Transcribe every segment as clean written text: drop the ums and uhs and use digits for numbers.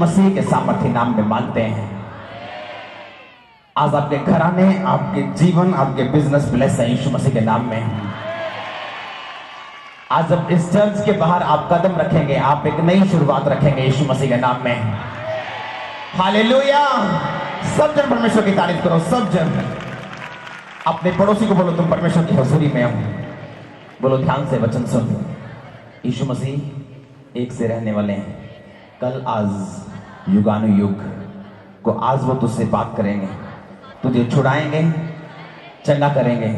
मसीह के सामर्थ्य नाम में मांगते हैं। आज आपके घराने, आपके जीवन, आपके बिजनेस ब्लेस है यीशु मसीह के नाम में। आज जब इस चर्च के बाहर आप कदम रखेंगे, आप एक नई शुरुआत रखेंगे यीशु मसीह के नाम में। हालेलुया। सब जन परमेश्वर की तारीफ करो। सब जन अपने पड़ोसी को बोलो, तुम परमेश्वर की हजूरी में हो। बोलो ध्यान से वचन सुन। यीशु मसीह एक से रहने वाले हैं, कल आज युगानुयुग को। आज वो तुझसे बात करेंगे, तुझे छुड़ाएंगे, चंगा करेंगे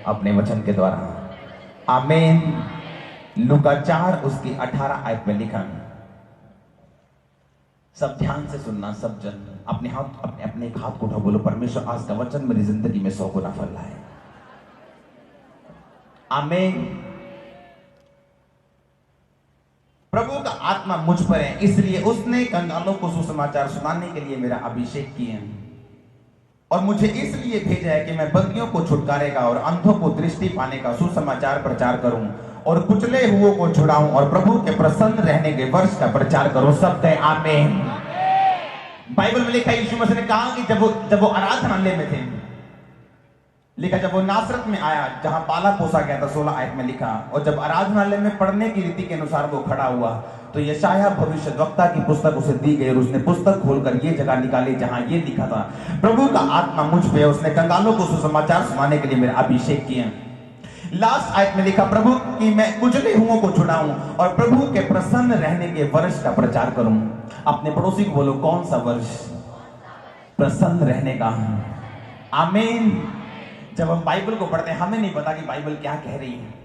अपने वचन के द्वारा। आमीन। लूका 4 उसकी 18 आयत में लिखा। सब ध्यान से सुनना। सब जन अपने एक हाथ को उठाओ, बोलो परमेश्वर आज का वचन मेरी जिंदगी में 100 गुना फल लाए। आमीन। प्रभु का आत्मा मुझ पर है, इसलिए उसने कंगालों को सुसमाचार सुनाने के लिए मेरा अभिषेक किया और मुझे इसलिए भेजा है कि मैं बंदियों को छुटकारे का और अंधों को दृष्टि पाने का सुसमाचार प्रचार करूं और कुचले हुओं को छुड़ाऊं और प्रभु के प्रसन्न रहने के वर्ष का प्रचार करूं। सब कहें आमीन। बाइबल में लिखा है, यीशु मसीह ने कहा कि जब वो आराधनालय में थे, लिखा जब वो नासरत में आया जहां पाला पोसा गया था, 16 आयत में लिखा। और जब आराधनालय में पढ़ने की रीति के अनुसार वो खड़ा हुआ तो यशायाह भविष्यद्वक्ता की पुस्तक उसे दी गई और उसने पुस्तक खोलकर ये जगह निकाली जहां ये लिखा था, प्रभु का आत्मा मुझ पे, उसने कंगालों को सुसमाचार सुनाने के लिए मेरा अभिषेक किया। लास्ट आयत में लिखा, प्रभु की मैं कुचले हुओं को छुड़ाऊं और प्रभु के प्रसन्न रहने के वर्ष का प्रचार करूं। अपने पड़ोसी को बोलो, कौन सा वर्ष? प्रसन्न रहने का। आमीन। जब हम बाइबल को पढ़ते हैं हमें नहीं पता कि बाइबल क्या कह रही है।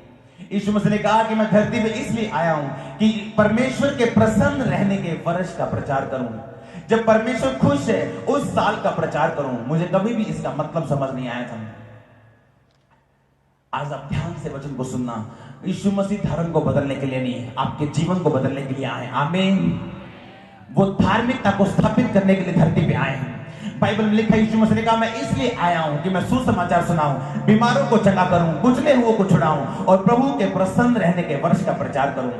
यीशु मसीह ने कहा कि मैं धरती पे इसलिए आया हूं कि परमेश्वर के प्रसन्न रहने के वर्ष का प्रचार करूं। जब परमेश्वर खुश है उस साल का प्रचार करूं। मुझे कभी भी इसका मतलब समझ नहीं आया था। आज आप ध्यान से वचन को सुनना। यीशु मसीह धर्म को बदलने के लिए नहीं, आपके जीवन को बदलने के लिए आए। आमीन। वो धार्मिकता को स्थापित करने के लिए धरती पे आए हैं। बाइबल में लिखा है, यीशु मसीह ने कहा मैं इसलिए आया हूं कि मैं सुसमाचार सुनाऊं, बीमारों को चंगा करूं, कुचले हुओं को छुड़ाऊं और प्रभु के प्रसन्न रहने के वर्ष का प्रचार करूं।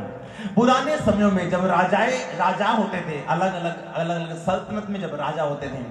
पुराने समयों में जब राजा होते थे, अलग अलग सल्तनत में जब राजा होते थे,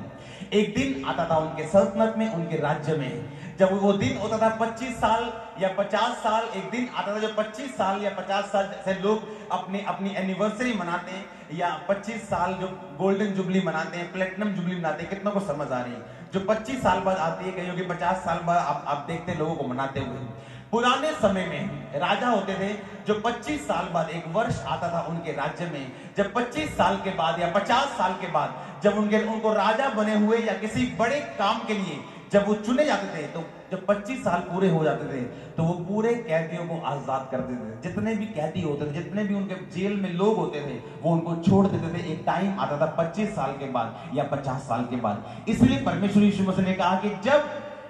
एक दिन आता था उनके सल्तनत में, उनके राज्य में। जब वो दिन होता था 25 साल या 50 साल, एक दिन आता था जो 25 साल या 50 साल से लोग अपनी एनिवर्सरी मनाते हैं, या 25 साल जो गोल्डन जुबली मनाते हैं, प्लेटिनम जुबली मनाते हैं। कितनों को समझ आ रही है? जो 25 साल बाद आती है, कहीं 50 साल बाद आप देखते लोगों को मनाते हुए। पुराने समय में राजा होते थे जो 25 साल बाद एक वर्ष आता था उनके राज्य में। जब 25 साल के बाद या 50 साल के बाद जब उनको राजा बने हुए या किसी बड़े काम के लिए जब वो चुने जाते थे, तो जब 25 साल पूरे हो जाते थे तो वो पूरे कैदियों को आजाद कर देते थे। जितने भी कैदी होते थे, जितने भी उनके जेल में लोग होते थे, वो उनको छोड़ देते थे। एक टाइम आता था 25 साल के बाद या 50 साल के बाद। इसलिए परमेश्वर यीशु मसीह ने कहा कि जब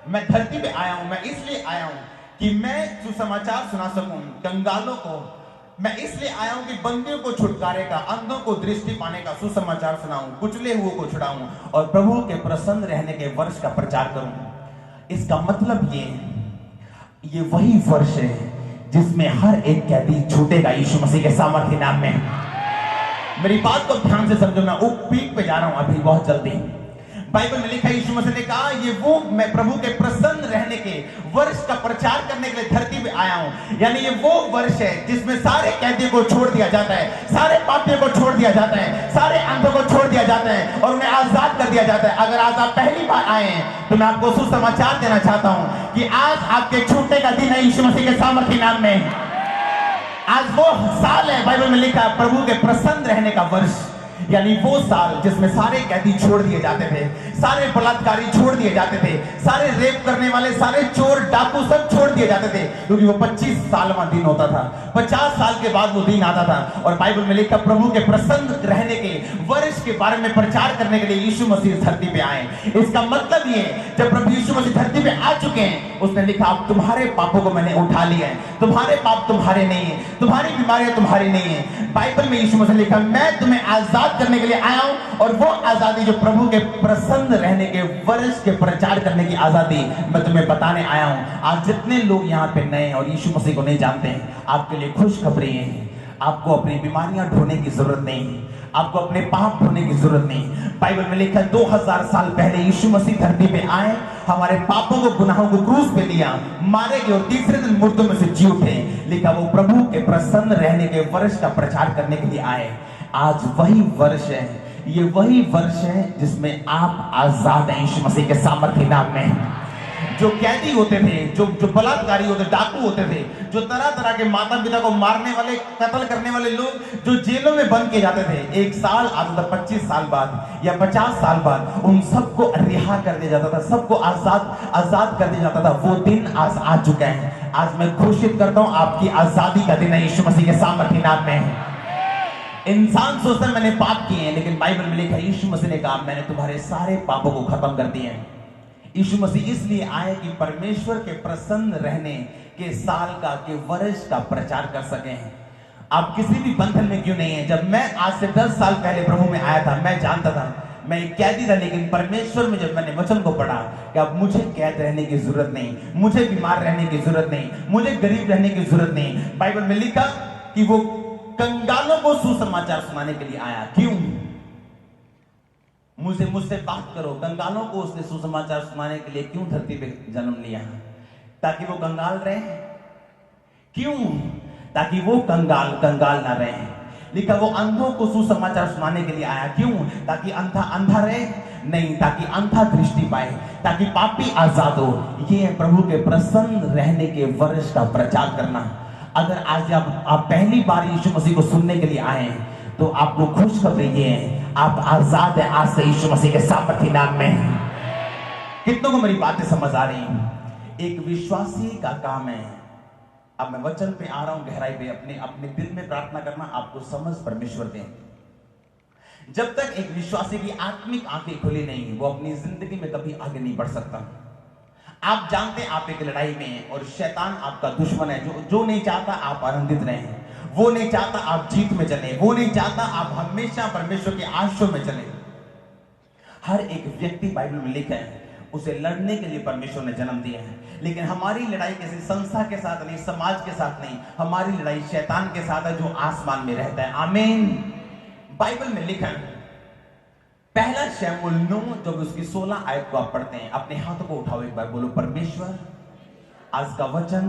मैं धरती पे आया हूं, मैं इसलिए आया हूं कि मैं सुसमाचार सुना सकूं कंगालों को। मैं इसलिए आया हूं कि बंदियों को छुटकारे का, अंधों को दृष्टि पाने का सुसमाचार सुनाऊं, कुचले हुओं को छुड़ाऊं और प्रभु के प्रसन्न रहने के वर्ष का प्रचार करूं। इसका मतलब ये वही वर्ष है जिसमें हर एक कैदी छूटेगा यीशु मसीह के सामर्थ्य नाम में। मेरी बात को ध्यान से समझो, मैं पीक पे जा रहा हूं अभी बहुत जल्दी। बाइबल में लिखा है, यीशु मसीह ने कहा ये वो मैं प्रभु के प्रसन्न रहने के वर्ष का प्रचार करने के लिए धरती पे आया हूं। यानी ये वो वर्ष है जिसमें सारे कैदियों को छोड़ दिया जाता है, सारे पापियों को छोड़ दिया जाता है, सारे अंधों को छोड़ दिया जाता है और उन्हें आजाद कर दिया जाता है। अगर आज आप पहली बार आए हैं तो मैं आपको सुसमाचार देना चाहता हूं कि आज आपके छूटने का दिन है यीशु मसीह के सामर्थ्य नाम में। आज वो साल है, बाइबल में लिखा है, प्रभु के प्रसन्न रहने का वर्ष। यानी वो साल जिसमें सारे कैदी छोड़ दिए जाते थे, सारे बलात्कारी छोड़ दिए जाते थे, सारे रेप करने वाले, सारे चोर डाकू सब छोड़ दिए जाते थे, क्योंकि वो 25 सालवा दिन होता था। 50 साल के बाद वो दिन आता था और बाइबल में लिखा प्रभु के प्रसन्न रहने के वर्ष के बारे में प्रचार करने के लिए यीशु मसीह धरती पे आए। इसका मतलब ये, जब प्रभु यीशु मसीह धरती पे आ चुके हैं, उसने लिखा अब तुम्हारे पापों को मैंने उठा लिया है, तुम्हारे पाप तुम्हारे नहीं है, तुम्हारी बीमारियां तुम्हारी नहीं है। बाइबल में यीशु मसीह लिखा मैं तुम्हें आजाद करने के लिए आया हूं और वो आजादी जो प्रभु के प्रसन्न रहने के वर्ष के प्रचार करने की आजादी मैं तुम्हें बताने आया हूं। आज जितने लोग यहाँ पे नए और यीशु मसीह को नहीं जानते हैं, आपके लिए खुशखबरी है, आपको अपनी बीमारियां ढोने की जरूरत नहीं, आपको अपने पाप ढोने की जरूरत नहीं। बाइबल में लिखा है 2000 साल पहले यीशु मसीह धरती पे आए, हमारे पापों को, गुनाहों को क्रूस पे लिया, मारे गए और तीसरे दिन मुर्दों में से जी उठे। लिखा वो प्रभु के प्रसन्न रहने के वर्ष का प्रचार करने के लिए आए। आज वही वर्ष है, ये वही वर्ष है जिसमें आप आजाद हैं यीशु मसीह के सामर्थ्य नाम में। जो कैदी होते थे, जो बलात्कारी होते, डाकू होते थे, जो तरह तरह के माता पिता को मारने वाले, कत्ल करने वाले लोग, जो जेलों में बंद किए जाते थे, 1 साल आता था 25 साल बाद या 50 साल बाद उन सबको रिहा कर दिया जाता था, सबको आजाद कर दिया जाता था। वो दिन आज आ चुका है। आज मैं घोषित करता हूं आपकी आजादी का दिन है यीशु मसीह के सामर्थ्य नाम में। इंसान सोचता है मैंने पाप किए हैं, लेकिन बाइबल में लिखा है यीशु मसीह ने कहा मैंने तुम्हारे सारे पापों को खत्म कर दिए हैं। यीशु मसीह इसलिए आए कि परमेश्वर के प्रसन्न रहने के साल का, के वर्ष का प्रचार कर सके। आप किसी भी बंधन में क्यों नहीं है। जब मैं आज से 10 साल पहले प्रभु में आया था, मैं जानता था मैं एक कैदी था, लेकिन परमेश्वर में जब मैंने वचन को पढ़ा कि अब मुझे कैद रहने की जरूरत नहीं, मुझे बीमार रहने की जरूरत नहीं, मुझे गरीब रहने की जरूरत नहीं। बाइबल में लिखा कि वो कंगालों को सुसमाचार सुनाने के लिए आया। क्यों? मुझसे बात करो, कंगालों को उसने सुसमाचार सुनाने के लिए क्यों धरती पे जन्म लिया? ताकि वो कंगाल रहे। क्यों? ताकि वो कंगाल ना रहे। लिखा वो अंधों को सुसमाचार सुनाने के लिए आया। क्यों? ताकि अंधा रहे नहीं, ताकि अंधा दृष्टि पाए, ताकि पापी आजाद हो। ये है प्रभु के प्रसन्न रहने के वर्ष का प्रचार करना। अगर आज आप पहली बार यीशु मसीह को सुनने के लिए आए तो आपको खुशखबरी ये है, आप आजाद है आज से यीशु मसीह के सामर्थ्य नाम में। कितनों को मेरी बातें समझ आ रही हैं? एक विश्वासी का काम है, अब मैं वचन पे आ रहा हूं गहराई पे, अपने दिल में प्रार्थना करना, आपको समझ परमेश्वर दें। जब तक एक विश्वासी की आत्मिक आंखें खुली नहीं, वो अपनी जिंदगी में कभी आगे नहीं बढ़ सकता। आप जानते हैं आप एक लड़ाई में हैं और शैतान आपका दुश्मन है, जो नहीं चाहता आप आनंदित रहें, वो नहीं चाहता आप जीत में चले, वो नहीं चाहता आप हमेशा परमेश्वर के आशीर्वाद में चले। हर एक व्यक्ति बाइबल में लिखा है उसे लड़ने के लिए परमेश्वर ने जन्म दिया है, लेकिन हमारी लड़ाई किसी संस्था के साथ नहीं, समाज के साथ नहीं, हमारी लड़ाई शैतान के साथ है जो आसमान में रहता है। आमीन। बाइबल में लिखा है पहला शमूएल 9 जब उसकी 16 आयत को आप पढ़ते हैं, अपने हाथों को उठाओ, एक बार बोलो परमेश्वर आज का वचन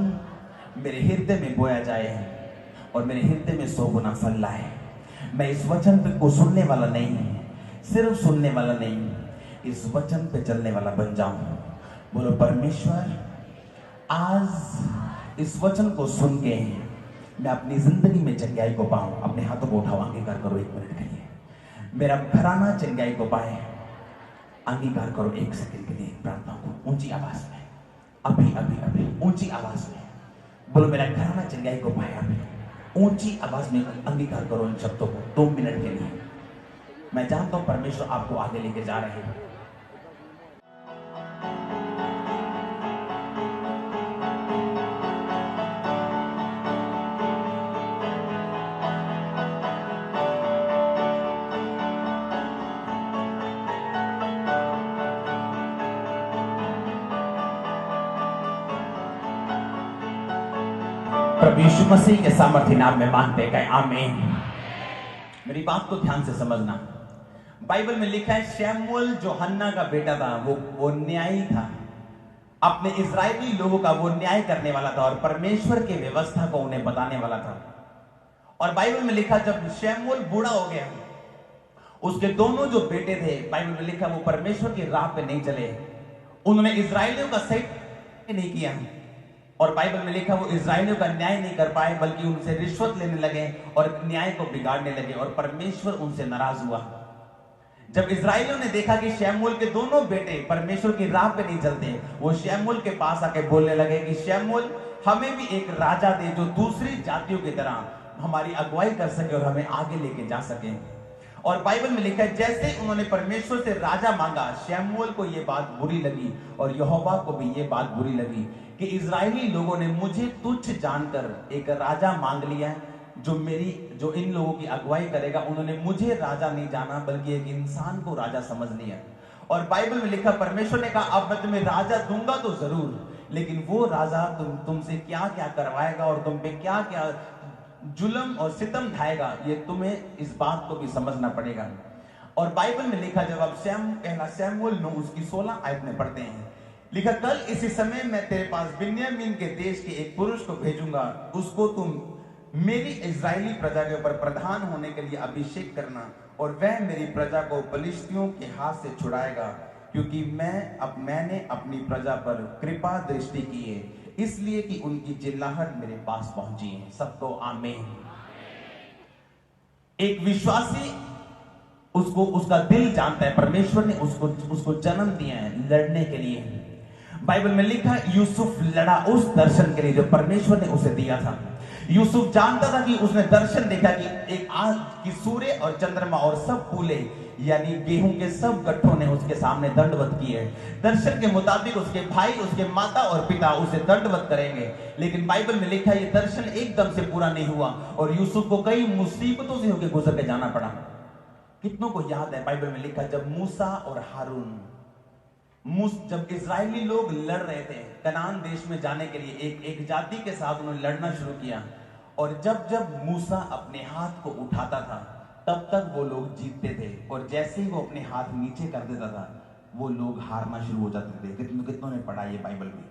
मेरे हृदय में बोया जाए और मेरे हृदय में 100 गुना फल लाए। मैं इस वचन को सुनने वाला नहीं, सिर्फ सुनने वाला नहीं, इस वचन पे चलने वाला बन जाऊं। बोलो परमेश्वर आज इस वचन को सुन के मैं अपनी जिंदगी में चंगाई को पाऊं। अपने हाथों को उठाओ, अंगीकार करो 1 मिनट के लिए। मेरा घराना चंगाई को पाए, अंगीकार करो 1 सेकंड के लिए प्रार्थना को ऊंची आवाज में, अभी ऊंची आवाज में बोलो मेरा घराना चंगाई को पाए। अभी ऊंची आवाज में अंगीकार करो इन शब्दों को 2 मिनट के लिए। मैं जानता हूं परमेश्वर आपको आगे लेके जा रहे हैं। प्रभु यीशु मसीह के सामर्थ्य नाम में मांगते गए आमीन। मेरी बात को ध्यान से समझना। बाइबल में लिखा है शमूएल जो हन्ना का बेटा था, वो न्यायी था, अपने इजरायली लोगों का वो न्याय करने वाला था और परमेश्वर की व्यवस्था को उन्हें बताने वाला था। और बाइबल में लिखा जब शमूएल बूढ़ा हो गया, उसके दोनों जो बेटे थे, बाइबल में लिखा वो परमेश्वर की राह पे नहीं चले, उन्होंने इजरायलियों का सही नहीं किया। और बाइबल में लिखा वो इजरायलियों का न्याय नहीं कर पाए, बल्कि उनसे रिश्वत लेने लगे और न्याय को बिगाड़ने लगे और परमेश्वर उनसे नाराज हुआ। जब इजरायलियों ने देखा कि शमूएल के दोनों बेटे परमेश्वर की राह पे नहीं चलते, वो शमूएल के पास आके बोलने लगे कि शमूएल हमें भी एक राजा दे जो दूसरी जातियों की तरह हमारी अगुवाई कर सके और हमें आगे लेके जा सके। और बाइबल में लिखा है जैसे उन्होंने परमेश्वर से राजा मांगा, शमूएल को यह बात बुरी लगी और यहोवा को भी यह बात बुरी लगी कि इजरायली लोगों ने मुझे तुच्छ जानकर एक राजा मांग लिया जो इन लोगों की अगुवाई करेगा। उन्होंने मुझे राजा नहीं जाना बल्कि एक इंसान को राजा समझ लिया। और बाइबल में लिखा परमेश्वर ने कहा अब मैं तुम्हें राजा दूंगा तो जरूर, लेकिन वो राजा तुमसे क्या क्या करवाएगा और तुम पे क्या क्या जुल्म और सितम ढाएगा, ये तुम्हें इस बात को भी समझना पड़ेगा। और बाइबल में लिखा, जब आप पहला सैमुएल 9 उसकी 16 आयत में पढ़ते हैं, लिखा, कल इसी समय मैं तेरे पास बिन्यामीन के देश के एक पुरुष को भेजूंगा, उसको तुम मेरी इजरायली प्रजा के ऊपर प्रधान होने के लिए अभिषेक करना, और वह मेरी प्रजा को फलिश्तियों के हाथ से छुड़ाएगा, क्योंकि मैंने अपनी प्रजा पर कृपा दृष्टि की है, इसलिए कि उनकी चिल्लाहट मेरे पास पहुंची है। सबको आमीन। एक विश्वासी उसको उसका दिल जानता है, परमेश्वर ने उसको जन्म दिया है लड़ने के लिए। बाइबल में लिखा, यूसुफ लड़ा उस दर्शन के लिए जो परमेश्वर ने उसे दिया था। यूसुफ जानता था कि उसने दर्शन देखा कि एक आज की सूर्य और चंद्रमा और सब फूले यानी गेहूं के सब गट्ठों ने उसके सामने दंडवत किए। दर्शन के मुताबिक उसके भाई, उसके माता और पिता उसे दंडवत करेंगे, लेकिन बाइबल में लिखा ये दर्शन एकदम से पूरा नहीं हुआ और यूसुफ को कई मुसीबतों से होकर गुजर के जाना पड़ा। कितनों को याद है, बाइबल में लिखा, जब मूसा और हारून जब इजरायली लोग लड़ रहे थे कनान देश में जाने के लिए, एक जाति के साथ उन्होंने लड़ना शुरू किया, और जब जब मूसा अपने हाथ को उठाता था तब तक वो लोग जीतते थे, और जैसे ही वो अपने हाथ नीचे कर देता था वो लोग हारना शुरू हो जाते थे। कितनों ने पढ़ा ये बाइबल में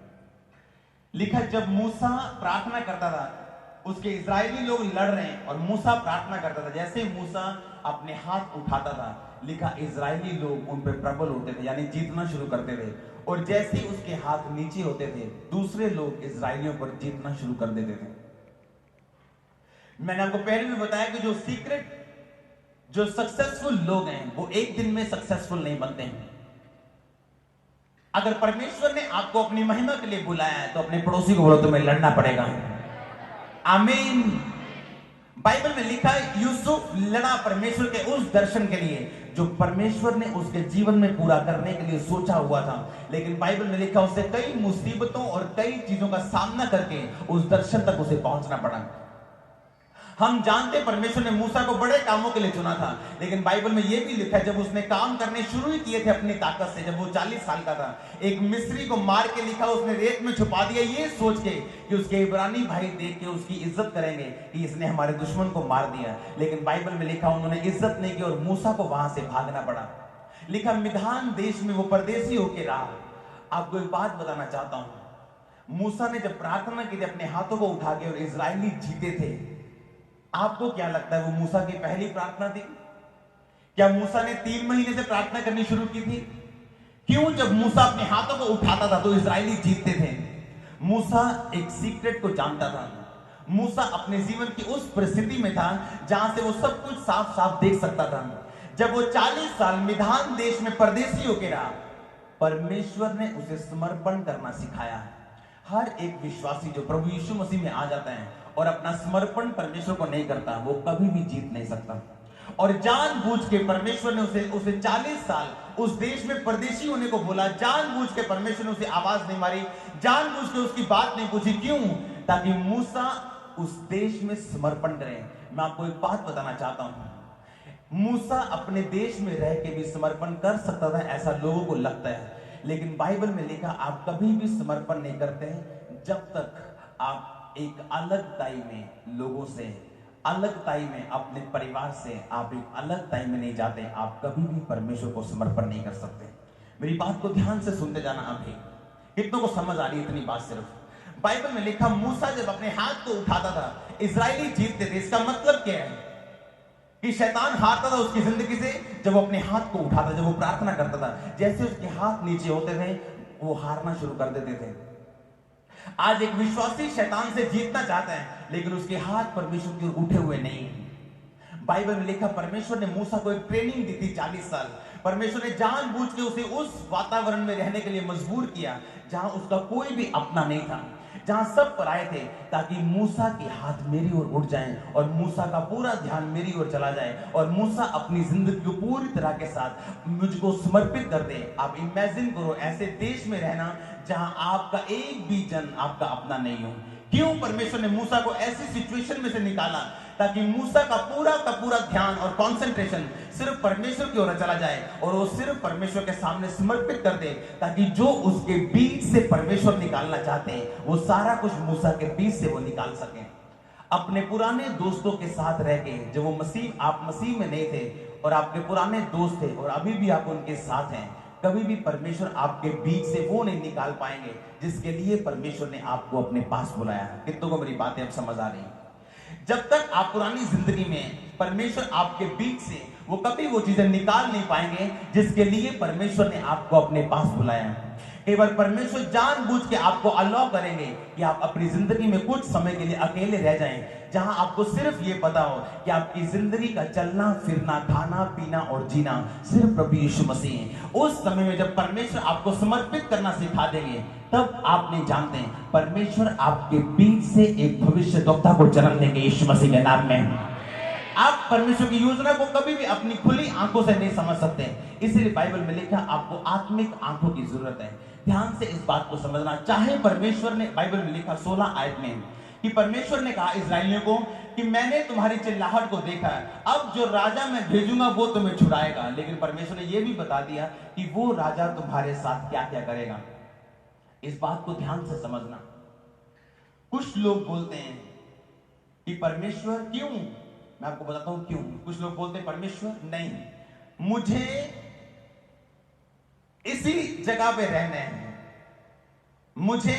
लिखा, जब मूसा प्रार्थना करता था, उसके इजरायली लोग लड़ रहे हैं और मूसा प्रार्थना करता था, जैसे ही मूसा अपने हाथ उठाता था, लिखा इजरायली लोग उन पर प्रबल होते थे यानी जीतना शुरू करते थे, और जैसे ही उसके हाथ नीचे होते थे दूसरे लोग इजरायलियों पर जीतना शुरू कर देते थे। मैंने आपको पहले भी बताया कि जो सक्सेसफुल लोग हैं वो एक दिन में सक्सेसफुल नहीं बनते हैं। अगर परमेश्वर ने आपको अपनी महिमा के लिए बुलाया है तो अपने पड़ोसी को बोलो तुम्हें लड़ना पड़ेगा। आमीन। बाइबल में लिखा है, यूसुफ लड़ा परमेश्वर के उस दर्शन के लिए जो परमेश्वर ने उसके जीवन में पूरा करने के लिए सोचा हुआ था, लेकिन बाइबल में लिखा उसे कई मुसीबतों और कई चीजों का सामना करके उस दर्शन तक उसे पहुंचना पड़ा। हम जानते परमेश्वर ने मूसा को बड़े कामों के लिए चुना था, लेकिन बाइबल में यह भी लिखा है जब उसने काम करने शुरू ही किए थे अपनी ताकत से, जब वो 40 साल का था, एक मिस्री को मार के लिखा उसने रेत में छुपा दिया, ये सोच के कि उसके इब्रानी भाई देख के उसकी इज्जत करेंगे कि इसने हमारे दुश्मन को मार दिया, लेकिन बाइबल में लिखा उन्होंने इज्जत नहीं की और मूसा को वहां से भागना पड़ा। लिखा मिधान देश में वो परदेसी होके रहा। आपको एक बात बताना चाहता हूं, मूसा ने जब प्रार्थना की थी अपने हाथों को उठा के और इजरायली जीते थे, आपको क्या लगता है वो मूसा की पहली प्रार्थना थी? क्या मूसा ने 3 महीने से प्रार्थना करनी शुरू की थी? क्यों? जब मूसा अपने हाथों को उठाता था तो इजरायली जीतते थे। मूसा एक सीक्रेट को जानता था। मूसा अपने जीवन की उस परिस्थिति में था जहां से वो सब कुछ साफ साफ देख सकता था। जब वो 40 साल मिधान देश में परदेसी होकर रहा, परमेश्वर ने उसे समर्पण करना सिखाया। हर एक विश्वासी जो प्रभु यीशु मसीह में आ जाता है और अपना समर्पण परमेश्वर को नहीं करता, वो कभी भी जीत नहीं सकता। और जानबूझ के परमेश्वर ने उसे 40 साल उस देश में परदेशी होने को बोला। जानबूझ के परमेश्वर ने उसे आवाज नहीं मारी, जानबूझ के उसकी बात नहीं पूछी। क्यों? ताकि मूसा उस देश में समर्पण करे। मैं आपको एक बात बताना चाहता हूं, मूसा अपने देश में रह के भी समर्पण कर सकता था, ऐसा लोगों को लगता है, लेकिन बाइबल में लिखा आप कभी भी समर्पण नहीं करते जब तक आप एक अलगताई में लोगों से, अलगताई में अपने परिवार से आप एक अलगताई में नहीं जाते, आप कभी भी परमेश्वर को समर्पण नहीं कर सकते। मेरी बात को ध्यान से सुनते जाना। अभी कितनों को समझ आ रही है इतनी बात? सिर्फ बाइबल में लिखा मूसा जब अपने हाथ को उठाता था इजरायली जीतते थे। इसका मतलब क्या है? कि शैतान हारता था उसकी जिंदगी से जब वो अपने हाथ को उठाता, जब वो प्रार्थना करता था, जैसे उसके हाथ नीचे होते थे वो हारना शुरू कर देते थे। आज एक विश्वासी शैतान से जीतना चाहता है लेकिन उसके हाथ परमेश्वर की ओर उठे हुए नहीं। बाइबल में लिखा परमेश्वर ने मूसा को एक ट्रेनिंग दी थी 40 साल। परमेश्वर ने जानबूझ के उसे उस वातावरण में रहने के लिए मजबूर किया जहां उसका कोई भी अपना नहीं था, जहां सब पराये थे, ताकि मूसा के हाथ मेरी ओर उठ जाएं और मूसा का पूरा ध्यान मेरी ओर चला जाए और मूसा अपनी जिंदगी को पूरी तरह के साथ मुझको समर्पित कर दे। आप इमेजिन करो ऐसे देश में रहना जहां आपका एक भी जन आपका अपना नहीं हो। क्यों? परमेश्वर ने मूसा को ऐसी सिचुएशन में से निकाला ताकि मूसा का पूरा ध्यान और कंसंट्रेशन सिर्फ परमेश्वर की ओर चला जाए और वो सिर्फ परमेश्वर के सामने समर्पित कर दे, ताकि जो उसके बीच से परमेश्वर निकालना चाहते हैं वो सारा कुछ मूसा के बीच से वो निकाल सके। अपने पुराने दोस्तों के साथ रह के, जब वो आप मसीह में नहीं थे और आपके पुराने दोस्त थे और अभी भी आप उनके साथ हैं, कभी भी परमेश्वर आपके बीच से वो नहीं निकाल पाएंगे जिसके लिए परमेश्वर ने आपको अपने पास बुलाया। कितनों को मेरी बातें अब समझ आ रही? जब तक आप पुरानी जिंदगी में, परमेश्वर आपके बीच से वो कभी वो चीजें निकाल नहीं पाएंगे जिसके लिए परमेश्वर ने आपको अपने पास बुलाया। कई बार परमेश्वर जानबूझ के आपको अलाउ करेंगे कि आप अपनी जिंदगी में कुछ समय के लिए अकेले रह जाएं, जहां आपको सिर्फ ये पता हो कि आपकी जिंदगी का चलना फिरना, खाना पीना और जीना सिर्फ प्रभु यीशु मसीह है। उस समय में जब परमेश्वर आपको समर्पित करना सिखा देंगे, तब आप नहीं जानते परमेश्वर आपके बीच से एक भविष्यद्वक्ता को जन्म देंगे यीशु मसीह के नाम में। आप परमेश्वर की योजना को कभी भी अपनी खुली आंखों से नहीं समझ सकते, इसलिए बाइबल में लिखा आपको आत्मिक आंखों की जरूरत है। ध्यान से इस बात को समझना। चाहे परमेश्वर ने, बाइबल में लिखा 16 आयत में कि परमेश्वर ने कहा इस्राएलियों को कि मैंने तुम्हारी चिल्लाहट को देखा है, अब जो राजा मैं भेजूंगा वो तुम्हें छुड़ाएगा। लेकिन परमेश्वर ने यह भी बता दिया कि वो राजा तुम्हारे साथ क्या क्या करेगा। इस बात को ध्यान से समझना। कुछ लोग बोलते हैं कि परमेश्वर क्यों, मैं आपको बताता हूं क्यों। कुछ लोग बोलते हैं परमेश्वर नहीं, मुझे इसी जगह पे रहना है, मुझे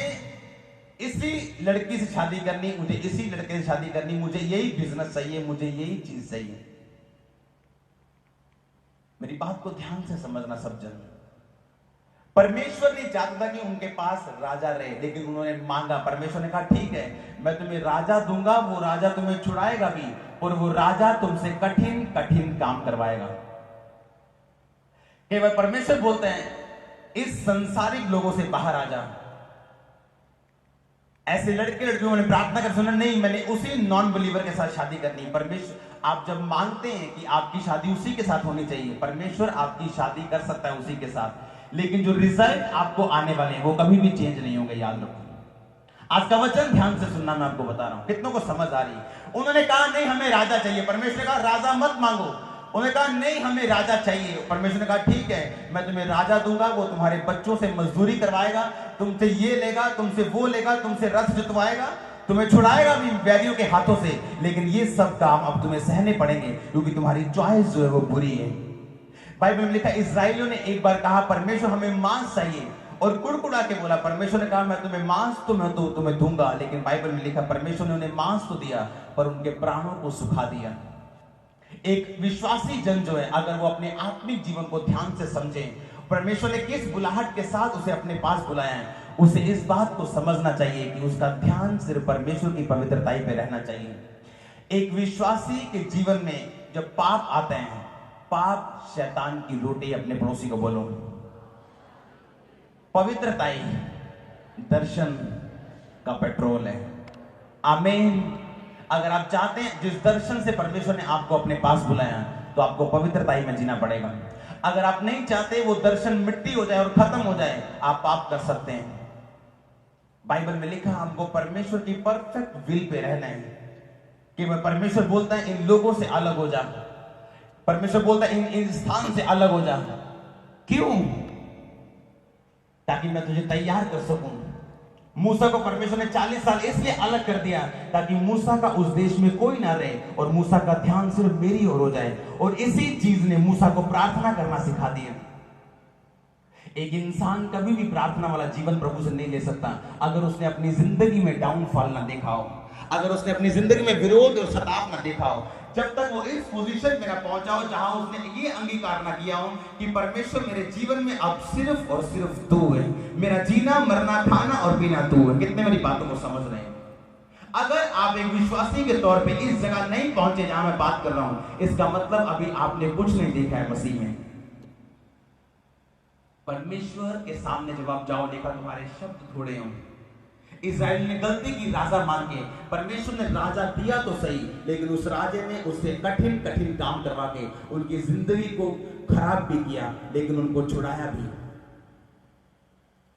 इसी लड़की से शादी करनी, मुझे इसी लड़के से शादी करनी, मुझे यही बिजनेस चाहिए, मुझे यही चीज चाहिए। मेरी बात को ध्यान से समझना सब जन। परमेश्वर ने चाहता था कि उनके पास राजा रहे, लेकिन उन्होंने मांगा। परमेश्वर ने कहा ठीक है, मैं तुम्हें राजा दूंगा, वो राजा तुम्हें छुड़ाएगा भी और वो राजा तुमसे कठिन कठिन काम करवाएगा। केवल परमेश्वर बोलते हैं इस संसारिक लोगों से बाहर आ जा। ऐसे लड़के लड़कियों ने प्रार्थना कर सुना, नहीं मैंने उसी नॉन बिलीवर के साथ शादी करनी। परमेश्वर, आप जब मांगते हैं कि आपकी शादी उसी के साथ होनी चाहिए, परमेश्वर आपकी शादी कर सकता है उसी के साथ, लेकिन जो रिजल्ट आपको आने वाले हैं वो कभी भी चेंज नहीं होंगे। याद रखो। आज का वचन ध्यान से सुनना, मैं आपको बता रहा हूं, कितनों को समझ आ रही है। उन्होंने कहा नहीं हमें राजा चाहिए, परमेश्वर ने कहा राजा मत मांगो। उन्होंने कहा नहीं हमें राजा चाहिए, परमेश्वर ने कहा ठीक है मैं तुम्हें राजा दूंगा, वो तुम्हारे बच्चों से मजदूरी करवाएगा, तुमसे ये लेगा, तुमसे वो लेगा, तुमसे रथ जुतवाएगा, तुम्हें छुड़ाएगा भी बैरियों के हाथों से, लेकिन ये सब काम अब तुम्हें सहने पड़ेंगे क्योंकि तुम्हारी चॉइस जो है वो बुरी है। बाइबल में लिखा इस्राएलियों ने एक बार कहा परमेश्वर हमें मांस चाहिए, और कुड़कुड़ा के बोला। परमेश्वर ने कहा मैं तुम्हें मांस तो मैं तो तुम्हें दूंगा, लेकिन बाइबल में लिखा परमेश्वर ने उन्हें मांस तो दिया पर उनके प्राणों को सुखा दिया। एक विश्वासी जन जो है, अगर वो अपने आत्मिक जीवन को ध्यान से समझे, परमेश्वर ने किस बुलाहट के साथ उसे अपने पास बुलाया है, उसे इस बात को समझना चाहिए कि उसका ध्यान सिर्फ परमेश्वर की पवित्रताई पे रहना चाहिए। एक विश्वासी के जीवन में जब पाप आते हैं, पाप शैतान की रोटी, अपने पड़ोसी को बोलो पवित्रताई दर्शन का पेट्रोल है। आमीन। अगर आप चाहते हैं जिस दर्शन से परमेश्वर ने आपको अपने पास बुलाया, तो आपको पवित्रताई में जीना पड़ेगा। अगर आप नहीं चाहते वो दर्शन मिट्टी हो जाए और खत्म हो जाए, आप पाप कर सकते हैं। बाइबल में लिखा हमको परमेश्वर की परफेक्ट विल पे रहना है। कि वह परमेश्वर बोलता है इन लोगों से अलग हो जा, परमेश्वर बोलता है इन स्थान से अलग हो जा। क्यों? ताकि मैं तुझे तैयार कर सकूं। मूसा को परमेश्वर ने 40 साल इसलिए अलग कर दिया ताकि मूसा का उस देश में कोई ना रहे और मूसा का ध्यान सिर्फ मेरी ओर हो जाए। और इसी चीज ने मूसा को प्रार्थना करना सिखा दिया। एक इंसान कभी भी प्रार्थना वाला जीवन प्रभु से नहीं ले सकता अगर उसने अपनी जिंदगी में डाउनफॉल ना देखा हो, अगर उसने अपनी जिंदगी में विरोध और सताव ना देखा हो। जब तक वो इस पोजीशन में ना पहुंचा हो जहां उसने ये अंगीकार ना किया हो कि परमेश्वर मेरे जीवन में अब सिर्फ और सिर्फ तू है, मेरा जीना मरना खाना और पीना तू है। कितने मेरी बातों को समझ रहे हैं? अगर आप एक विश्वासी के तौर पे इस जगह नहीं पहुंचे जहां मैं बात कर रहा हूं, इसका मतलब अभी आपने कुछ नहीं देखा है मसीह में। परमेश्वर के सामने जब आप जाओ, देखा तुम्हारे शब्द थोड़े हों। इस्राएल ने गलती की राजा मान के, परमेश्वर ने राजा दिया तो सही, लेकिन उस राजे ने उससे कठिन कठिन काम करवा के उनकी जिंदगी को खराब भी किया, लेकिन उनको छुड़ाया भी।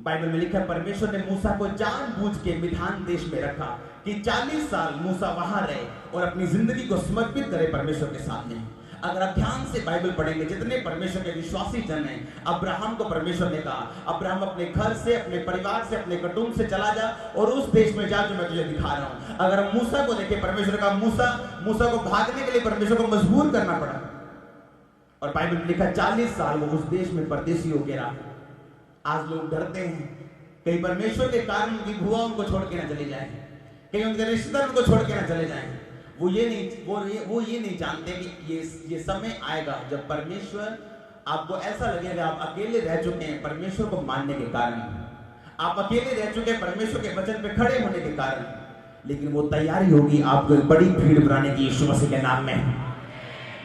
बाइबल में लिखा है परमेश्वर ने मूसा को जानबूझ के मिधान देश में रखा कि 40 साल मूसा वहां रहे और अपनी जिंदगी को समर्पित करे परमेश्वर के सामने। अगर आप ध्यान से बाइबल पढ़ेंगे, जितने परमेश्वर के विश्वासी जन हैं, अब्राहम को परमेश्वर ने कहा, अब्राहम अपने घर से, अपने परिवार से, अपने कुटुंब से चला जा और उस देश में जा जो मैं तुझे दिखा रहा हूं। अगर हम मूसा को देखें, परमेश्वर का मूसा को भागने के लिए परमेश्वर को मजबूर करना पड़ा, और बाइबल में लिखा 40 साल वो उस देश में परदेसी होकर रहा। आज लोग डरते हैं कहीं परमेश्वर के कारण उनकी भुआ उनको छोड़ के ना चले जाए, कहीं उनके रिश्तेदार उनको छोड़ के ना चले जाएं। वो ये नहीं जानते कि ये समय आएगा जब परमेश्वर, आपको ऐसा लगेगा आप अकेले रह चुके हैं परमेश्वर को मानने के कारण, आप अकेले रह चुके हैं परमेश्वर के वचन पे खड़े होने के कारण, लेकिन वो तैयारी होगी आपको एक बड़ी भीड़ बनाने की यीशु मसीह के नाम में।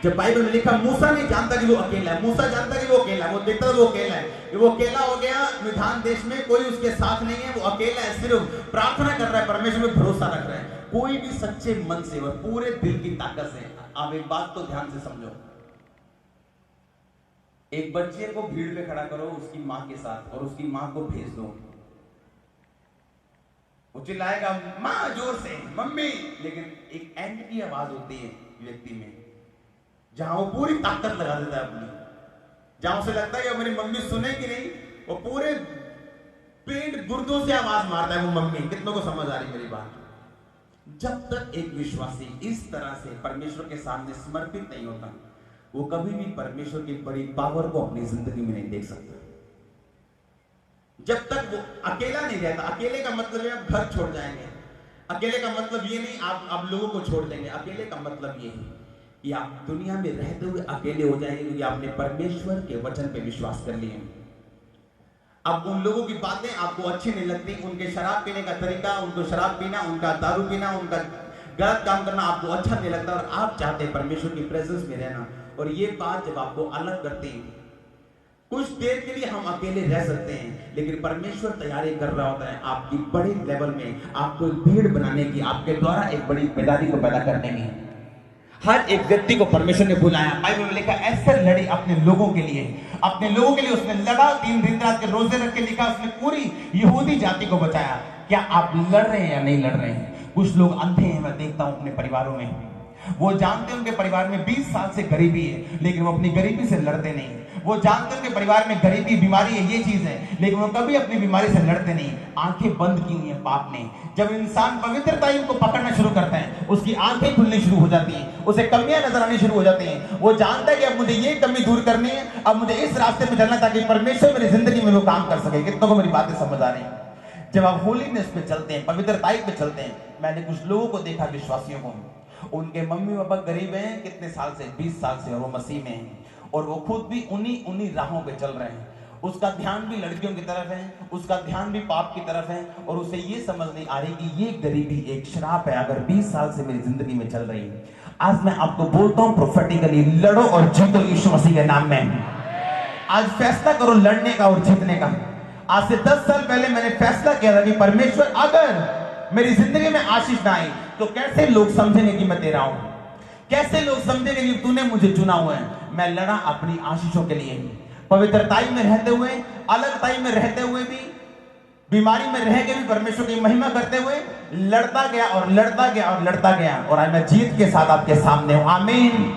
जब बाइबल में लिखा, मूसा नहीं जानता कि वो अकेला है, मूसा जानता कि वो अकेला है, वो देखता वो अकेला है, वो अकेला हो गया मिधान देश में, कोई उसके साथ नहीं है, वो अकेला है, सिर्फ प्रार्थना कर रहा है, परमेश्वर में भरोसा रख रहा है। कोई भी सच्चे मन से और पूरे दिल की ताकत से, आप एक बात तो ध्यान से समझो, एक बच्चे को भीड़ में खड़ा करो उसकी मां के साथ और उसकी मां को भेज दो, वो चिल्लाएगा मां जोर से मम्मी, लेकिन एक एंड की आवाज होती है व्यक्ति में जहां वो पूरी ताकत लगा देता है अपनी, जहां उसे लगता है कि मेरी मम्मी सुनेगी नहीं, वो पूरे पेट गुर्दों से आवाज मारता है वो मम्मी। कितनों को समझ आ रही मेरी बात? जब तक एक विश्वासी इस तरह से परमेश्वर के सामने समर्पित नहीं होता, वो कभी भी परमेश्वर की बड़ी पावर को अपनी जिंदगी में नहीं देख सकता। जब तक वो अकेला नहीं रहता, अकेले का मतलब है आप घर छोड़ जाएंगे, अकेले का मतलब ये नहीं आप लोगों को छोड़ देंगे, अकेले का मतलब ये है कि आप दुनिया में रहते हुए अकेले हो जाएंगे, क्योंकि आपने परमेश्वर के वचन पे विश्वास कर लिए। अब उन लोगों की बातें आपको अच्छी नहीं लगती, उनके शराब पीने का तरीका, उनको शराब पीना, उनका दारू पीना, उनका गलत काम करना आपको अच्छा नहीं लगता, और आप चाहते हैं परमेश्वर की प्रेजेंस में रहना। और ये बात जब आपको अलग करती है, कुछ देर के लिए हम अकेले रह सकते हैं, लेकिन परमेश्वर तैयारी कर रहा होता है आपकी बड़े लेवल में आपको एक भीड़ बनाने की, आपके द्वारा एक बड़ी बेदारी को पैदा करने की। हर एक व्यक्ति को परमेश्वर ने बुलाया। बाइबल में लिखा एस्तर लड़ी अपने लोगों के लिए, अपने लोगों के लिए उसने लड़ा, 3 दिन रात के रोजे रख के लिखा, उसने पूरी यहूदी जाति को बचाया। क्या आप लड़ रहे हैं या नहीं लड़ रहे हैं? कुछ लोग अंधे हैं, मैं देखता हूं अपने परिवारों में, वो जानते हैं उनके परिवार में 20 साल से गरीबी है, लेकिन वो अपनी गरीबी से लड़ते नहीं। वो जानते हैं उनके परिवार में गरीबी बीमारी है, ये चीज है, लेकिन वो कभी अपनी बीमारी से लड़ते नहीं। आंखें बंद की हुई है पाप ने। जब इंसान पवित्रता को पकड़ना शुरू करता है, उसकी आंखें खुलनी शुरू हो जाती हैं, उसे कमियां नजर आनी शुरू हो जाती हैं। वो जानता है कि अब मुझे ये कमी दूर करनी है, अब मुझे इस रास्ते में चलना, ताकि परमेश्वर मेरी जिंदगी में वो काम कर सके। कितनों को मेरी बातें समझ आ रही है? जब आप होलीनेस पे चलते हैं, पवित्रताई पे चलते हैं, मैंने कुछ लोगों को देखा, विश्वासियों को, उनके मम्मी पापा गरीब हैं कितने साल से, 20 साल से, और वो मसीह में हैं, और वो खुद भी उन्हीं राहों पे चल रहे हैं। उसका ध्यान भी लड़कियों की तरफ है, उसका ध्यान भी पाप की तरफ है, और उसे ये समझ नहीं आ रही कि ये गरीबी एक श्राप है, अगर 20 साल से मेरी जिंदगी में चल रही है। आज मैं आपको बोलता हूं प्रोफेटिकली, लड़ो और जीतो यीशु मसीह के नाम में। आज फैसला करो लड़ने का और जीतने का। आज से 10 साल पहले मैंने फैसला किया था कि परमेश्वर अगर मेरी जिंदगी में आशीष ना आई तो कैसे लोग समझेंगे कि मैं तेरा हूं, कैसे लोग समझेंगे कि तूने मुझे चुना हुआ है। मैं लड़ा अपनी आशीषों के लिए, पवित्रताई में रहते हुए, अलगताई में रहते हुए भी, बीमारी में रह के भी परमेश्वर की महिमा करते हुए लड़ता गया और लड़ता गया और लड़ता गया, और आज मैं जीत के साथ आपके सामने हूं। आमीन।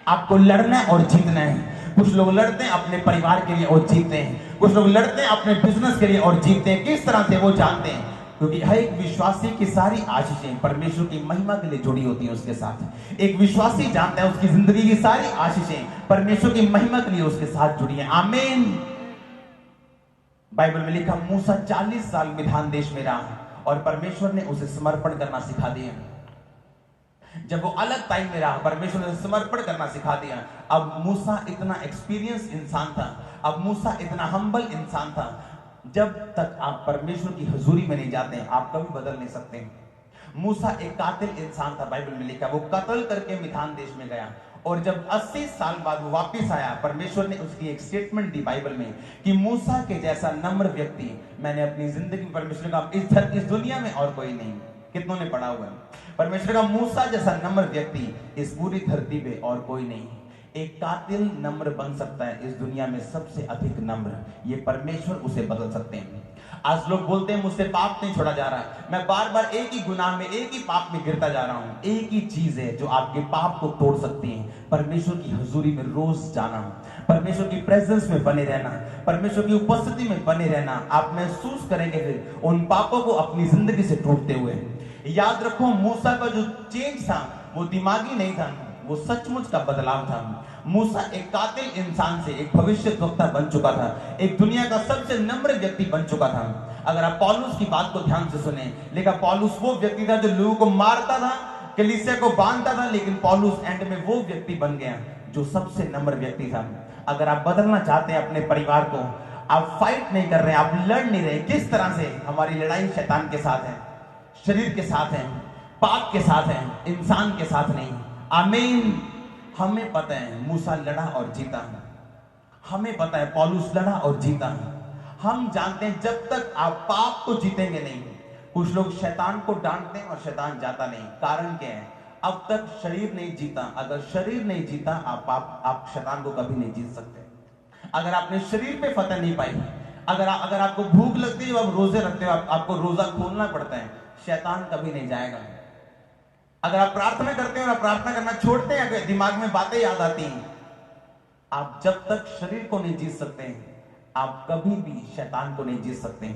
आपको लड़ना है और जीतना है। कुछ लोग लड़ते हैं अपने परिवार के लिए और जीतते हैं, कुछ लोग लड़ते हैं अपने बिजनेस के लिए और जीतते हैं। किस तरह से वो जानते हैं, क्योंकि हर एक विश्वासी की सारी आशीषें परमेश्वर की महिमा के लिए जुड़ी होती हैं उसके साथ। एक विश्वासी जानता है उसकी जिंदगी की सारी आशीषें परमेश्वर की महिमा के लिए उसके साथ जुड़ी हैं। आमीन। बाइबल में लिखा मूसा 40 साल मिधान देश में रहा और परमेश्वर ने उसे समर्पण करना सिखा दिया। जब वो अलग टाइम में रहा, परमेश्वर ने समर्पण करना सिखा दिया। अब मूसा इतना एक्सपीरियंस इंसान था, अब मूसा इतना हम्बल इंसान था। जब तक आप परमेश्वर की हुजूरी में नहीं जाते आप कभी बदल नहीं सकते। मूसा एक कातिल इंसान था, बाइबल में लिखा, वो कत्ल करके मिधान देश में गया, और जब 80 साल बाद वो वापस आया, परमेश्वर ने उसकी एक स्टेटमेंट दी बाइबल में कि मूसा के जैसा नम्र व्यक्ति मैंने अपनी जिंदगी में, परमेश्वर का इस दुनिया में और कोई नहीं। कितनों ने पढ़ा हुआ है? परमेश्वर का मूसा जैसा नम्र व्यक्ति इस पूरी धरती पे और कोई नहीं। एक कातिल नम्र बन सकता है, इस दुनिया में सबसे अधिक नम्र ये परमेश्वर उसे बदल सकते हैं। आज लोग बोलते हैं मुझसे पाप नहीं छोड़ा जा रहा, मैं बार बार एक ही गुनाह में, एक ही पाप में गिरता जा रहा हूं। एक ही चीज है जो आपके पाप को तोड़ सकती है, परमेश्वर की हजूरी में रोज जाना, परमेश्वर की प्रेजेंस में बने रहना, परमेश्वर की उपस्थिति में बने रहना। आप महसूस करेंगे फिर उन पापों को अपनी जिंदगी से टूटते हुए। याद रखो, मूसा का जो चेंज था वो दिमागी नहीं था, वो सचमुच का बदलाव था। मूसा एक कातिल इंसान से एक भविष्यद्वक्ता बन चुका था, एक दुनिया का सबसे नम्र व्यक्ति बन चुका था। अगर आप पौलुस की बात को ध्यान से सुने, लेकिन पौलुस वो व्यक्ति था जो लोगों को मारता था, कलीसिया को बांधता था, लेकिन पौलुस एंड में वो व्यक्ति बन गया जो सबसे नम्र व्यक्ति था। अगर आप बदलना चाहते हैं अपने परिवार को, आप फाइट नहीं कर रहे, आप लड़ नहीं रहे। किस तरह से हमारी लड़ाई शैतान के साथ है, शरीर के साथ है, पाप के साथ है, इंसान के साथ नहीं। आमीन। हमें पता है मूसा लड़ा और जीता, हमें पता है पौलुस लड़ा और जीता। हम जानते हैं जब तक आप पाप को जीतेंगे नहीं। कुछ लोग शैतान को डांटते हैं और शैतान जाता नहीं। कारण क्या है? अब तक शरीर नहीं जीता। अगर शरीर नहीं जीता, आप शैतान को कभी नहीं जीत सकते। अगर आपने शरीर पे फतह नहीं पाई, अगर आपको भूख लगती है, आप रोजे रखते हो, आपको रोजा खोलना पड़ता है, शैतान कभी नहीं जाएगा। अगर आप प्रार्थना करते हैं और आप प्रार्थना करना छोड़ते हैं, अगर दिमाग में बातें याद आती हैं, आप जब तक शरीर को नहीं जीत सकते, आप कभी भी शैतान को नहीं जीत सकते।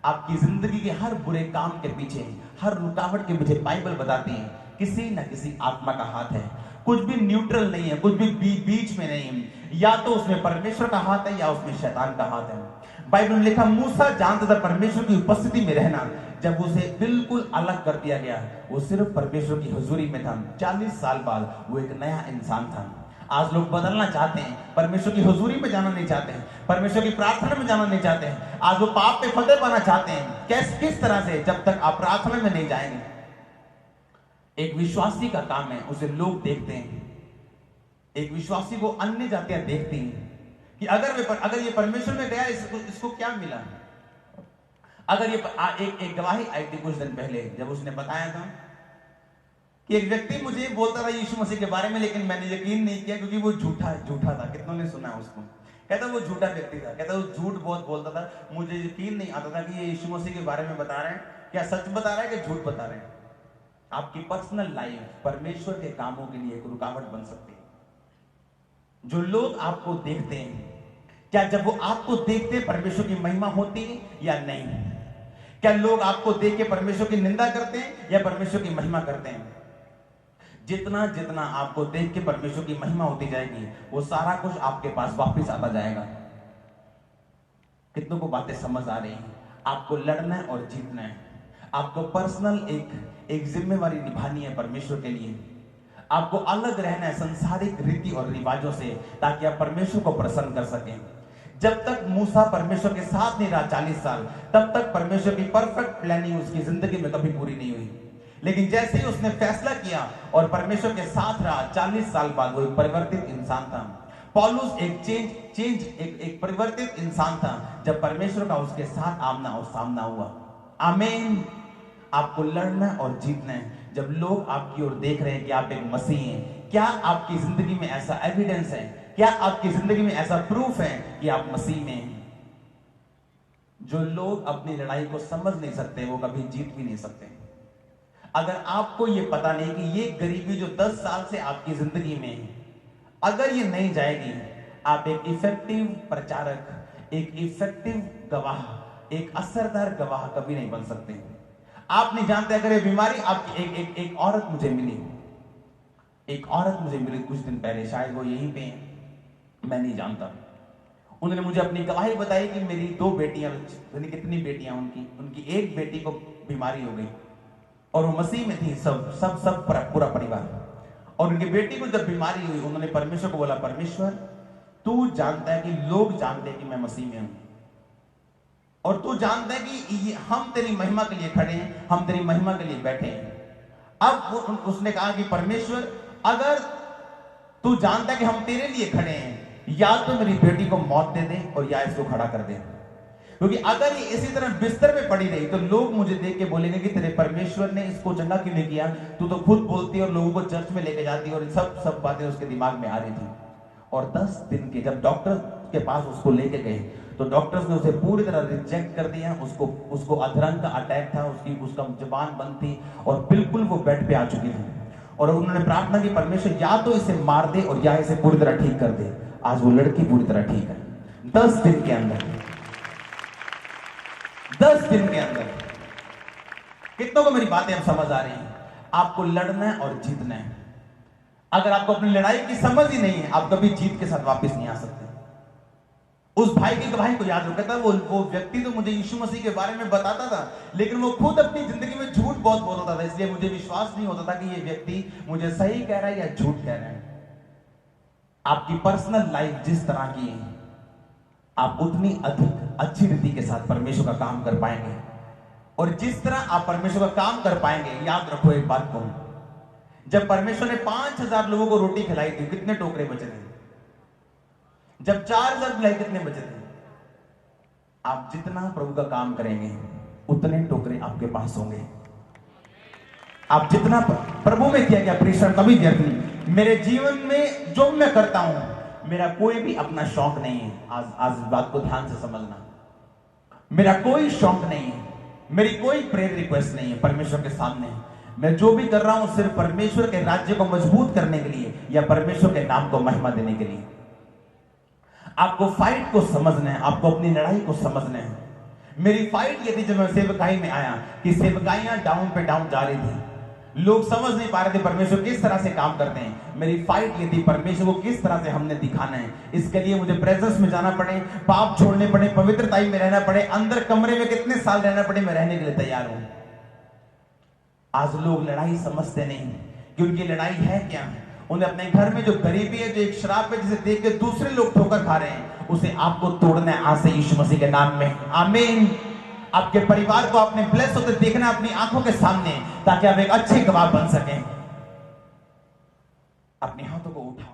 आपकी जिंदगी के हर बुरे काम के पीछे, हर रुकावट के पीछे बाइबल बताती है किसी न किसी आत्मा का हाथ है। कुछ भी न्यूट्रल नहीं है, कुछ भी बीच में नहीं है। या तो उसमें परमेश्वर का हाथ है या उसमें शैतान का हाथ है। बाइबल में लिखा, मूसा जानता था परमेश्वर की उपस्थिति में रहना। जब उसे बिल्कुल अलग कर दिया गया, वो सिर्फ परमेश्वर की हुजूरी में था। 40 साल बाद वो एक नया इंसान था। आज लोग बदलना चाहते हैं, परमेश्वर की हुजूरी में जाना नहीं चाहते हैं, परमेश्वर की प्रार्थना में जाना नहीं चाहते हैं। आज वो पाप पे फतेह पाना चाहते हैं। किस तरह से? जब तक आप प्रार्थना में नहीं जाएंगे। एक विश्वासी का काम है, उसे लोग देखते हैं। एक विश्वासी को अन्य जातियां देखती हैं कि अगर ये परमेश्वर में गया, इसको क्या मिला। अगर ये एक गवाही आई थी कुछ दिन पहले, जब उसने बताया था कि एक व्यक्ति मुझे बोलता था यीशु मसीह के बारे में, लेकिन मैंने यकीन नहीं किया क्योंकि वो झूठा था। कितनों ने सुना उसको? कहता वो झूठा व्यक्ति था, कहता वो झूठ बहुत बोलता था। मुझे यकीन नहीं आता था कि ये यीशु मसीह के बारे में बता रहे हैं, क्या सच बता रहे हैं कि झूठ बता रहे हैं। आपकी पर्सनल लाइफ परमेश्वर के कामों के लिए एक रुकावट बन सकती है। जो लोग आपको देखते हैं, क्या जब वो आपको देखते हैं परमेश्वर की महिमा होती है या नहीं? क्या लोग आपको देख के परमेश्वर की निंदा करते हैं या परमेश्वर की महिमा करते हैं? जितना जितना आपको देख के परमेश्वर की महिमा होती जाएगी, वो सारा कुछ आपके पास वापस आता जाएगा। कितनों को बातें समझ आ रही हैं? आपको लड़ना है और जीतना है। आपको पर्सनल एक जिम्मेवारी निभानी है परमेश्वर के लिए। आपको अलग रहना है संसारिक रीति और रिवाजों से, ताकि आप परमेश्वर को प्रसन्न कर सकें। जब तक मूसा परमेश्वर के साथ नहीं रहा 40 साल, तब तक परमेश्वर की परफेक्ट प्लानिंग उसकी जिंदगी में कभी पूरी नहीं हुई। लेकिन जैसे ही उसने फैसला किया और परमेश्वर के साथ रहा, 40 साल बाद वो एक परिवर्तित इंसान था। पौलुस एक परिवर्तित इंसान था जब परमेश्वर का उसके साथ आमना और सामना हुआ। आमीन। आपको लड़ना और जीतना है। जब लोग आपकी ओर देख रहे हैं कि आप एक मसीह हैं, क्या आपकी जिंदगी में ऐसा एविडेंस है? क्या आपकी जिंदगी में ऐसा प्रूफ है कि आप मसीह में हैं? जो लोग अपनी लड़ाई को समझ नहीं सकते, वो कभी जीत भी नहीं सकते। अगर आपको ये पता नहीं कि ये गरीबी जो 10 साल से आपकी जिंदगी में है, अगर ये नहीं जाएगी, आप एक इफेक्टिव प्रचारक, एक इफेक्टिव गवाह, एक असरदार गवाह कभी नहीं बन सकते। आप नहीं जानते, अगर ये बीमारी आपकी एक औरत मुझे मिली, कुछ दिन पहले, शायद वो यहीं पे है, मैं नहीं जानता। उन्होंने मुझे अपनी गवाही बताई कि मेरी 2 बेटियां, कितनी बेटियां, उनकी एक बेटी को बीमारी हो गई और वो मसीह में थी, सब पूरा परिवार। और उनकी बेटी को जब बीमारी हुई, उन्होंने परमेश्वर को बोला, परमेश्वर तू जानता है कि लोग जानते हैं कि मैं मसीह में हूं, और तू जानता है कि हम तेरी महिमा के लिए खड़े हैं, हम तेरी महिमा के लिए बैठे हैं। अब उसने कहा कि परमेश्वर, अगर तू जानता है कि हम तेरे लिए खड़े हैं, या तो मेरी बेटी को मौत दे दे और या इसको खड़ा कर दे। क्योंकि अगर ये इसी तरह बिस्तर में पड़ी रही तो लोग मुझे देख के बोलेंगे कि तेरे परमेश्वर ने इसको चंगा क्यों नहीं किया, तू तो खुद बोलती और लोगों को चर्च में लेके जाती, और सब बातें उसके दिमाग में आ रही थी। और 10 दिन के जब डॉक्टर के पास उसको लेके गए, तो डॉक्टर्स ने उसे पूरी तरह रिजेक्ट कर दिया। उसको अधरंग का अटैक था, उसका जुबान बंद थी और बिल्कुल वो बेड पे आ चुकी थी। और उन्होंने प्रार्थना की, परमेश्वर या तो इसे मार दे और या इसे पूरी तरह ठीक कर दे। आज वो लड़की पूरी तरह ठीक है। 10 दिन के अंदर, 10 दिन के अंदर। कितनों को मेरी बातें अब समझ आ रही हैं? आपको लड़ना है और जीतना है। अगर आपको अपनी लड़ाई की समझ ही नहीं है, आप कभी जीत के साथ वापस नहीं आ सकते। उस भाई की गवाही को याद रखता था। वो व्यक्ति तो मुझे यीशु मसीह के बारे में बताता था, लेकिन वो खुद अपनी जिंदगी में झूठ बहुत बोलता था, इसलिए मुझे विश्वास नहीं होता था कि ये व्यक्ति मुझे सही कह रहा है या झूठ कह रहा है। आपकी पर्सनल लाइफ जिस तरह की है, आप उतनी अधिक अच्छी रीति के साथ परमेश्वर का काम कर पाएंगे। और जिस तरह आप परमेश्वर का काम कर पाएंगे, याद रखो एक बात को, जब परमेश्वर ने 5000 लोगों को रोटी खिलाई थी, कितने टोकरे बचे थे? जब 4000 खिलाई, कितने बचे थे? आप जितना प्रभु का काम करेंगे, उतने टोकरे आपके पास होंगे। आप जितना प्रभु में किया गया परिश्रम कभी व्यर्थ नहीं। मेरे जीवन में जो मैं करता हूं, मेरा कोई भी अपना शौक नहीं है। आज इस बात को ध्यान से समझना। मेरा कोई शौक नहीं है, मेरी कोई प्रेयर रिक्वेस्ट नहीं है परमेश्वर के सामने। मैं जो भी कर रहा हूं सिर्फ परमेश्वर के राज्य को मजबूत करने के लिए या परमेश्वर के नाम को महिमा देने के लिए। आपको फाइट को समझना है, आपको अपनी लड़ाई को समझना है। मेरी फाइट ये थी जब मैं सेवकाई में आया कि सेवकाइयां डाउन पे डाउन जा रही थी, लोग समझ नहीं पा रहे थे परमेश्वर किस तरह से काम करते हैं। मेरी फाइट ये थी, परमेश्वर को किस तरह से हमने दिखाना है। इसके लिए मुझे प्रेजेंस में जाना पड़े, पाप छोड़ने पड़े, पवित्रताई में रहना पड़े, अंदर कमरे में कितने साल रहना पड़े, मैं रहने के लिए तैयार हूं। आज लोग लड़ाई समझते नहीं कि उनकी लड़ाई है क्या। उन्हें अपने घर में जो गरीबी है, जो एक श्राप है, जिसे देख के दूसरे लोग ठोकर खा रहे हैं, उसे आपको तोड़ना है आज से यीशु मसीह के नाम में। आमीन। आपके परिवार को आपने ब्लेस होते देखना अपनी आंखों के सामने, ताकि आप एक अच्छे गवाह बन सकें। अपने हाथों को उठाओ।